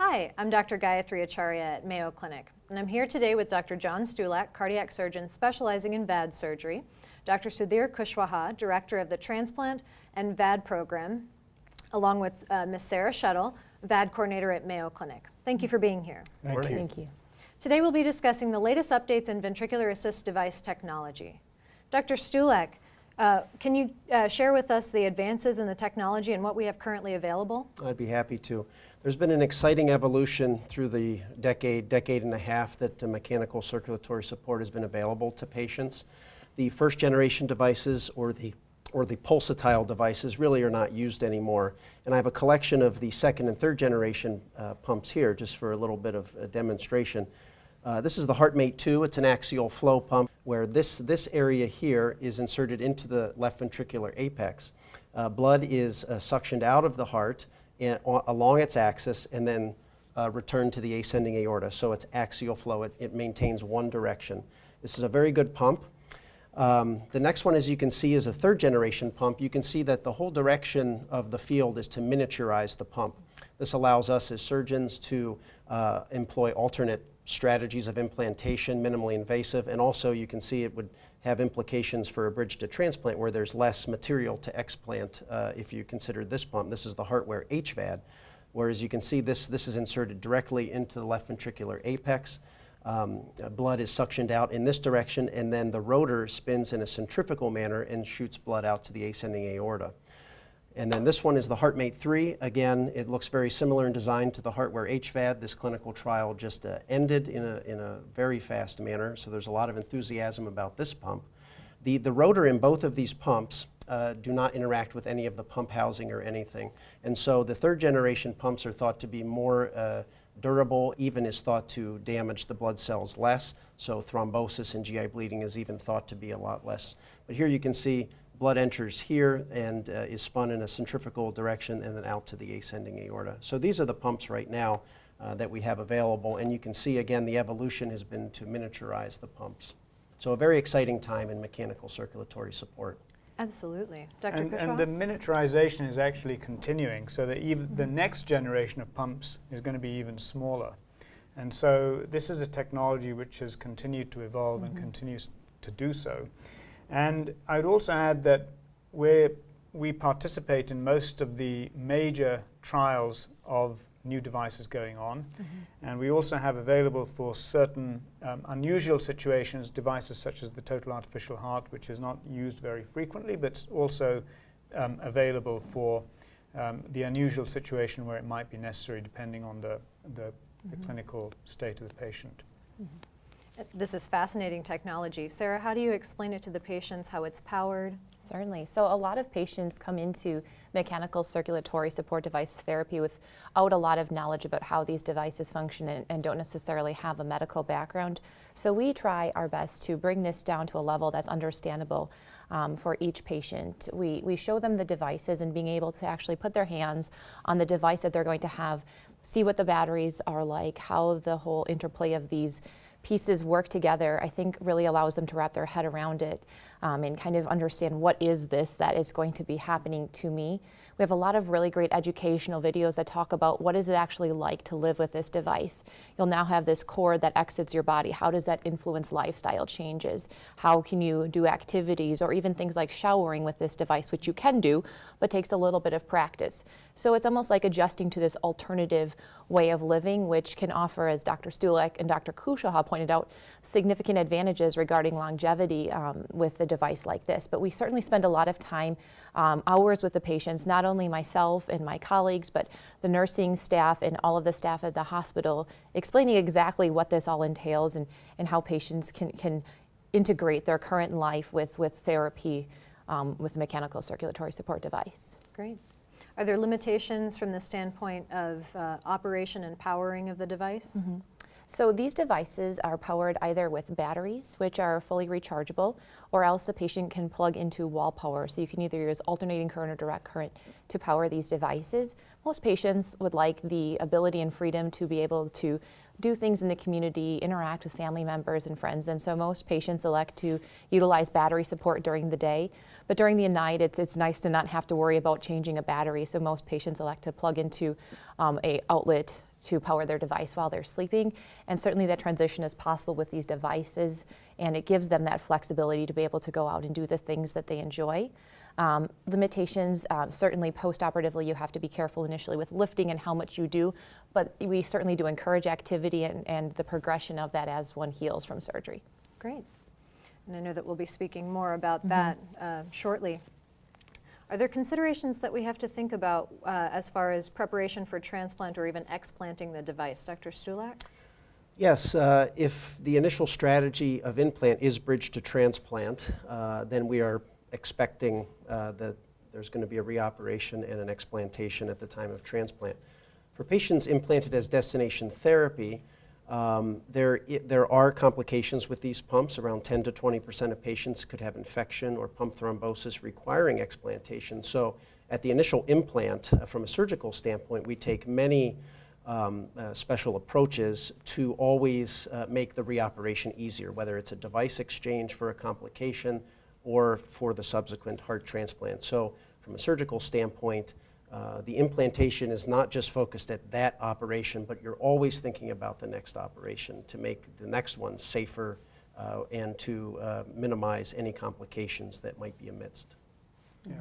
Hi, I'm Dr. Gayatri Acharya at Mayo Clinic, and I'm here today with Dr. John Stulak, cardiac surgeon specializing in VAD surgery, Dr. Sudhir Kushwaha, director of the Transplant and VAD program, along with Ms. Sarah Shuttle, VAD coordinator at Mayo Clinic. Thank you for being here. Thank you. Today we'll be discussing the latest updates in ventricular assist device technology. Dr. Stulak, can you share with us the advances in the technology and what we have currently available? I'd be happy to. There's been an exciting evolution through the decade and a half that mechanical circulatory support has been available to patients. The first generation devices or the pulsatile devices really are not used anymore. And I have a collection of the second and third generation pumps here just for a little bit of a demonstration. This is the HeartMate 2. It's an axial flow pump where this area here is inserted into the left ventricular apex. Blood is suctioned out of the heart and along its axis and then returned to the ascending aorta. So it's axial flow. It maintains one direction. This is a very good pump. The next one, as you can see, is a third generation pump. You can see that the whole direction of the field is to miniaturize the pump. This allows us as surgeons to employ alternate strategies of implantation, minimally invasive, and also you can see it would have implications for a bridge-to-transplant where there's less material to explant if you consider this pump. This is the Heartware HVAD, whereas you can see this is inserted directly into the left ventricular apex. Blood is suctioned out in this direction, and then the rotor spins in a centrifugal manner and shoots blood out to the ascending aorta. And then this one is the HeartMate 3. Again, it looks very similar in design to the Heartware HVAD. This clinical trial just ended in a very fast manner, so there's a lot of enthusiasm about this pump. The rotor in both of these pumps do not interact with any of the pump housing or anything. And so the third generation pumps are thought to be more durable, even is thought to damage the blood cells less. So thrombosis and GI bleeding is even thought to be a lot less. But here you can see blood enters here and is spun in a centrifugal direction and then out to the ascending aorta. So these are the pumps right now that we have available, and you can see again the evolution has been to miniaturize the pumps. So a very exciting time in mechanical circulatory support. Absolutely. Dr. Kushwaha? And the miniaturization is actually continuing, so that even the next generation of pumps is going to be even smaller. And so this is a technology which has continued to evolve and continues to do so. And I would also add that we participate in most of the major trials of new devices going on. And we also have available for certain unusual situations devices such as the total artificial heart, which is not used very frequently, but also available for the unusual situation where it might be necessary depending on the clinical state of the patient. This is fascinating technology. Sarah, how do you explain it to the patients, how it's powered? Certainly. So a lot of patients come into mechanical circulatory support device therapy without a lot of knowledge about how these devices function and don't necessarily have a medical background. So we try our best to bring this down to a level that's understandable for each patient. We show them the devices and being able to actually put their hands on the device that they're going to have, see what the batteries are like, how the whole interplay of these pieces work together, I think really allows them to wrap their head around it and kind of understand what is this that is going to be happening to me. We have a lot of really great educational videos that talk about what is it actually like to live with this device. You'll now have this cord that exits your body. How does that influence lifestyle changes? How can you do activities or even things like showering with this device, which you can do, but takes a little bit of practice. So it's almost like adjusting to this alternative way of living, which can offer, as Dr. Stulak and Dr. Kushwaha pointed out, significant advantages regarding longevity with a device like this. But we certainly spend a lot of time, hours with the patients, not only myself and my colleagues, but the nursing staff and all of the staff at the hospital, explaining exactly what this all entails and how patients can integrate their current life with therapy with a mechanical circulatory support device. Great. Are there limitations from the standpoint of operation and powering of the device? So these devices are powered either with batteries, which are fully rechargeable, or else the patient can plug into wall power. So you can either use alternating current or direct current to power these devices. Most patients would like the ability and freedom to be able to do things in the community, interact with family members and friends, and so most patients elect to utilize battery support during the day. But during the night, it's nice to not have to worry about changing a battery, so most patients elect to plug into a outlet to power their device while they're sleeping. And certainly that transition is possible with these devices, and it gives them that flexibility to be able to go out and do the things that they enjoy. Limitations, certainly post-operatively you have to be careful initially with lifting and how much you do, but we certainly do encourage activity and the progression of that as one heals from surgery. Great. And I know that we'll be speaking more about that shortly. Are there considerations that we have to think about as far as preparation for transplant or even explanting the device? Dr. Stulak? Yes, if the initial strategy of implant is bridge-to-transplant, then we are expecting that there's going to be a reoperation and an explantation at the time of transplant. For patients implanted as destination therapy, there are complications with these pumps. Around 10 to 20% of patients could have infection or pump thrombosis requiring explantation. So at the initial implant, from a surgical standpoint, we take many special approaches to always make the reoperation easier, whether it's a device exchange for a complication or for the subsequent heart transplant. So from a surgical standpoint, the implantation is not just focused at that operation, but you're always thinking about the next operation to make the next one safer and to minimize any complications that might be amidst. Yeah.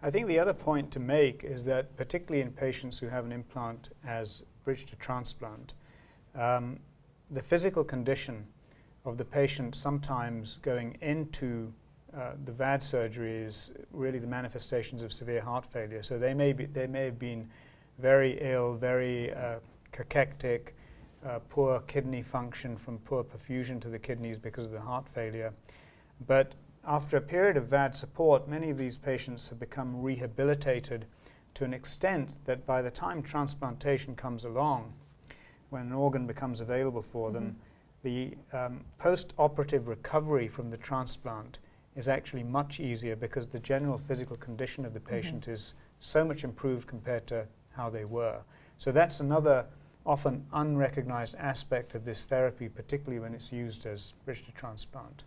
I think the other point to make is that particularly in patients who have an implant as bridge to transplant, the physical condition of the patient sometimes going into the VAD surgery is really the manifestations of severe heart failure. So they may have been very ill, very cachectic, poor kidney function from poor perfusion to the kidneys because of the heart failure. But after a period of VAD support, many of these patients have become rehabilitated to an extent that by the time transplantation comes along, when an organ becomes available for them, the post-operative recovery from the transplant is actually much easier because the general physical condition of the patient is so much improved compared to how they were. So that's another often unrecognized aspect of this therapy, particularly when it's used as bridge to transplant.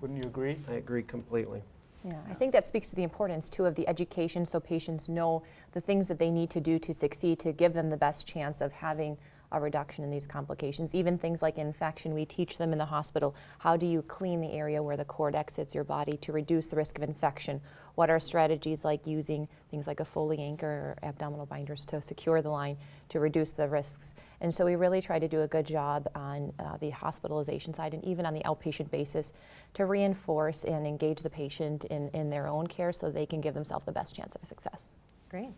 Wouldn't you agree? I agree completely. Yeah, I think that speaks to the importance too of the education, so patients know the things that they need to do to succeed to give them the best chance of having a reduction in these complications. Even things like infection, we teach them in the hospital, how do you clean the area where the cord exits your body to reduce the risk of infection? What are strategies like using things like a Foley anchor or abdominal binders to secure the line to reduce the risks? And so we really try to do a good job on the hospitalization side and even on the outpatient basis to reinforce and engage the patient in their own care so they can give themselves the best chance of success. Great.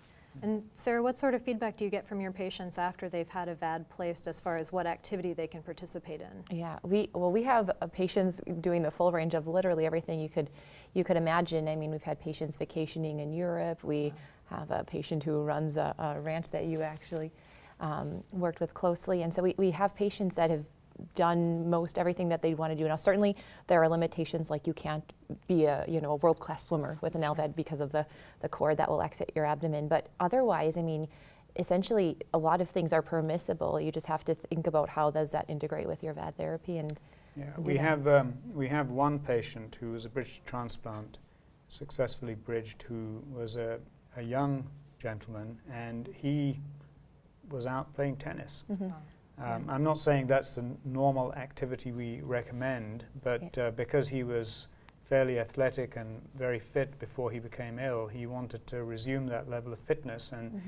And Sarah, what sort of feedback do you get from your patients after they've had a VAD placed as far as what activity they can participate in? Yeah, we have patients doing the full range of literally everything you could imagine. I mean, we've had patients vacationing in Europe. We have a patient who runs a ranch that you actually worked with closely. And so we have patients that have done most everything that they want to do. Now, certainly there are limitations, like you can't be a world-class swimmer with an LVAD because of the cord that will exit your abdomen. But otherwise, I mean, essentially a lot of things are permissible. You just have to think about how does that integrate with your VAD therapy. And yeah, we have one patient who was a bridge to transplant, successfully bridged, who was a young gentleman, and he was out playing tennis. I'm not saying that's the normal activity we recommend, but because he was fairly athletic and very fit before he became ill, he wanted to resume that level of fitness, and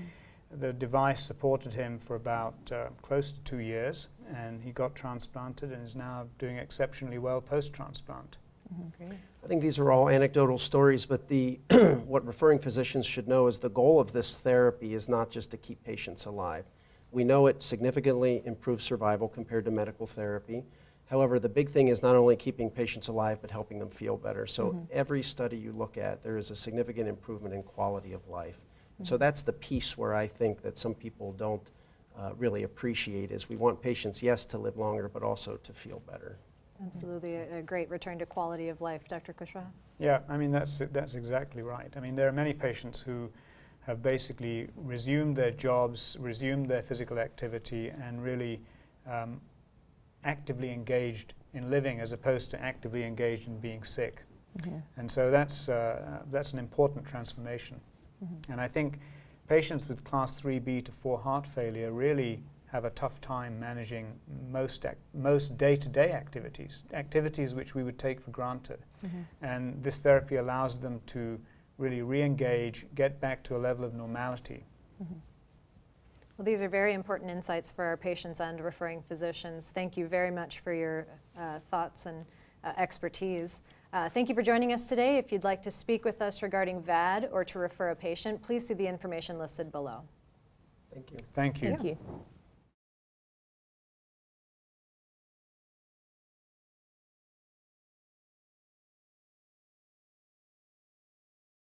the device supported him for about close to 2 years, and he got transplanted and is now doing exceptionally well post-transplant. Great. I think these are all anecdotal stories, but what referring physicians should know is the goal of this therapy is not just to keep patients alive. We know it significantly improves survival compared to medical therapy. However, the big thing is not only keeping patients alive, but helping them feel better. So every study you look at, there is a significant improvement in quality of life. So that's the piece where I think that some people don't really appreciate is we want patients, yes, to live longer, but also to feel better. Absolutely, a great return to quality of life. Dr. Kushwaha? Yeah, I mean, that's exactly right. I mean, there are many patients who have basically resumed their jobs, resumed their physical activity, and really actively engaged in living as opposed to actively engaged in being sick. And so that's an important transformation. And I think patients with class 3B to 4 heart failure really have a tough time managing most day-to-day activities which we would take for granted. And this therapy allows them to really re-engage, get back to a level of normality. Well, these are very important insights for our patients and referring physicians. Thank you very much for your thoughts and expertise. Thank you for joining us today. If you'd like to speak with us regarding VAD or to refer a patient, please see the information listed below. Thank you. Thank you. Thank you.